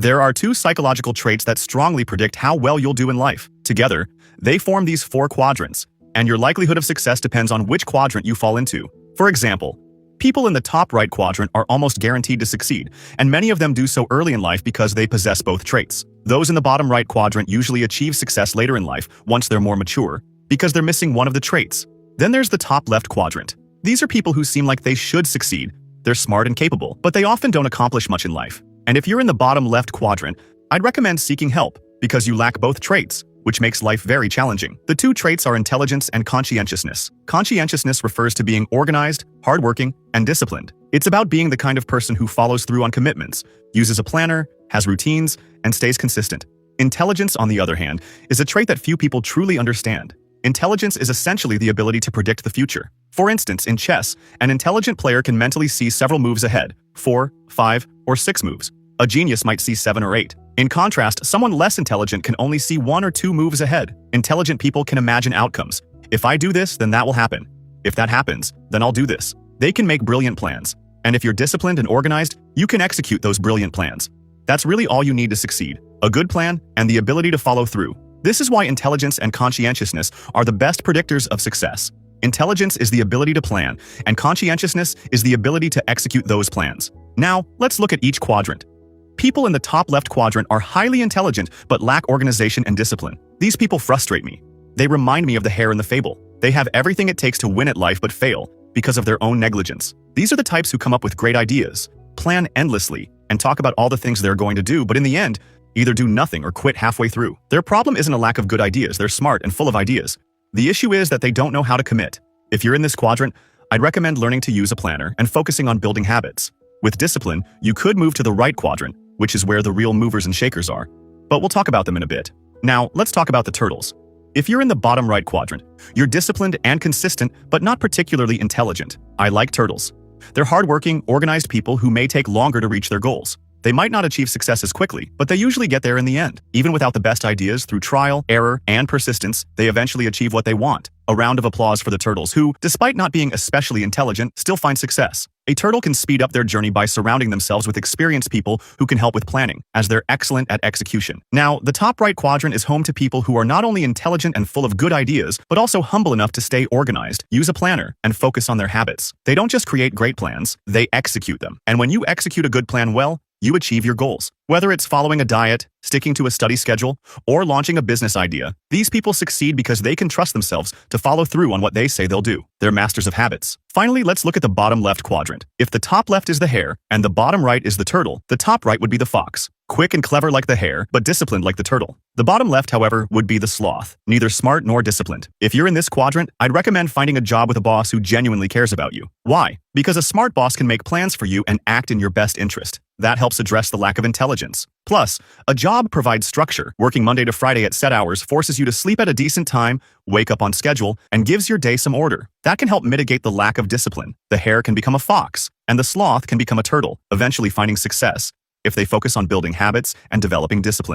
There are two psychological traits that strongly predict how well you'll do in life. Together, they form these four quadrants, and your likelihood of success depends on which quadrant you fall into. For example, people in the top right quadrant are almost guaranteed to succeed, and many of them do so early in life because they possess both traits. Those in the bottom right quadrant usually achieve success later in life once they're more mature, because they're missing one of the traits. Then there's the top left quadrant. These are people who seem like they should succeed. They're smart and capable, but they often don't accomplish much in life. And if you're in the bottom left quadrant, I'd recommend seeking help, because you lack both traits, which makes life very challenging. The two traits are intelligence and conscientiousness. Conscientiousness refers to being organized, hardworking, and disciplined. It's about being the kind of person who follows through on commitments, uses a planner, has routines, and stays consistent. Intelligence, on the other hand, is a trait that few people truly understand. Intelligence is essentially the ability to predict the future. For instance, in chess, an intelligent player can mentally see several moves ahead, 4, 5, or 6 moves. A genius might see 7 or 8. In contrast, someone less intelligent can only see 1 or 2 moves ahead. Intelligent people can imagine outcomes. If I do this, then that will happen. If that happens, then I'll do this. They can make brilliant plans. And if you're disciplined and organized, you can execute those brilliant plans. That's really all you need to succeed: a good plan and the ability to follow through. This is why intelligence and conscientiousness are the best predictors of success. Intelligence is the ability to plan, and conscientiousness is the ability to execute those plans. Now, let's look at each quadrant. People in the top left quadrant are highly intelligent but lack organization and discipline. These people frustrate me. They remind me of the hare in the fable. They have everything it takes to win at life but fail because of their own negligence. These are the types who come up with great ideas, plan endlessly, and talk about all the things they're going to do, but in the end, either do nothing or quit halfway through. Their problem isn't a lack of good ideas. They're smart and full of ideas. The issue is that they don't know how to commit. If you're in this quadrant, I'd recommend learning to use a planner and focusing on building habits. With discipline, you could move to the right quadrant, which is where the real movers and shakers are. But we'll talk about them in a bit. Now, let's talk about the turtles. If you're in the bottom right quadrant, you're disciplined and consistent, but not particularly intelligent. I like turtles. They're hardworking, organized people who may take longer to reach their goals. They might not achieve success as quickly, but they usually get there in the end. Even without the best ideas, through trial, error, and persistence, they eventually achieve what they want. A round of applause for the turtles who, despite not being especially intelligent, still find success. A turtle can speed up their journey by surrounding themselves with experienced people who can help with planning, as they're excellent at execution. Now, the top right quadrant is home to people who are not only intelligent and full of good ideas, but also humble enough to stay organized, use a planner, and focus on their habits. They don't just create great plans, they execute them. And when you execute a good plan well, you achieve your goals. Whether it's following a diet, sticking to a study schedule, or launching a business idea, these people succeed because they can trust themselves to follow through on what they say they'll do. They're masters of habits. Finally, let's look at the bottom left quadrant. If the top left is the hare and the bottom right is the turtle, the top right would be the fox. Quick and clever like the hare, but disciplined like the turtle. The bottom left, however, would be the sloth, neither smart nor disciplined. If you're in this quadrant, I'd recommend finding a job with a boss who genuinely cares about you. Why? Because a smart boss can make plans for you and act in your best interest. That helps address the lack of intelligence. Plus, a job provides structure. Working Monday to Friday at set hours forces you to sleep at a decent time, wake up on schedule, and gives your day some order. That can help mitigate the lack of discipline. The hare can become a fox, and the sloth can become a turtle, eventually finding success if they focus on building habits and developing discipline.